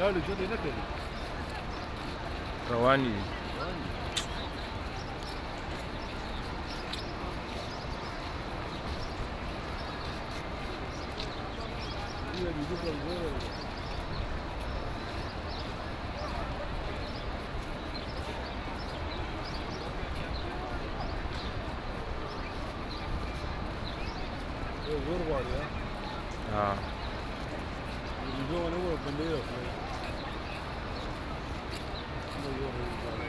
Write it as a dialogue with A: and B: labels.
A: Lalo jote na kedi.
B: Rawani.
A: Iya di depan gua. Zor var ya.
B: Ha.
A: Video ne var bende yok. Ne zor var.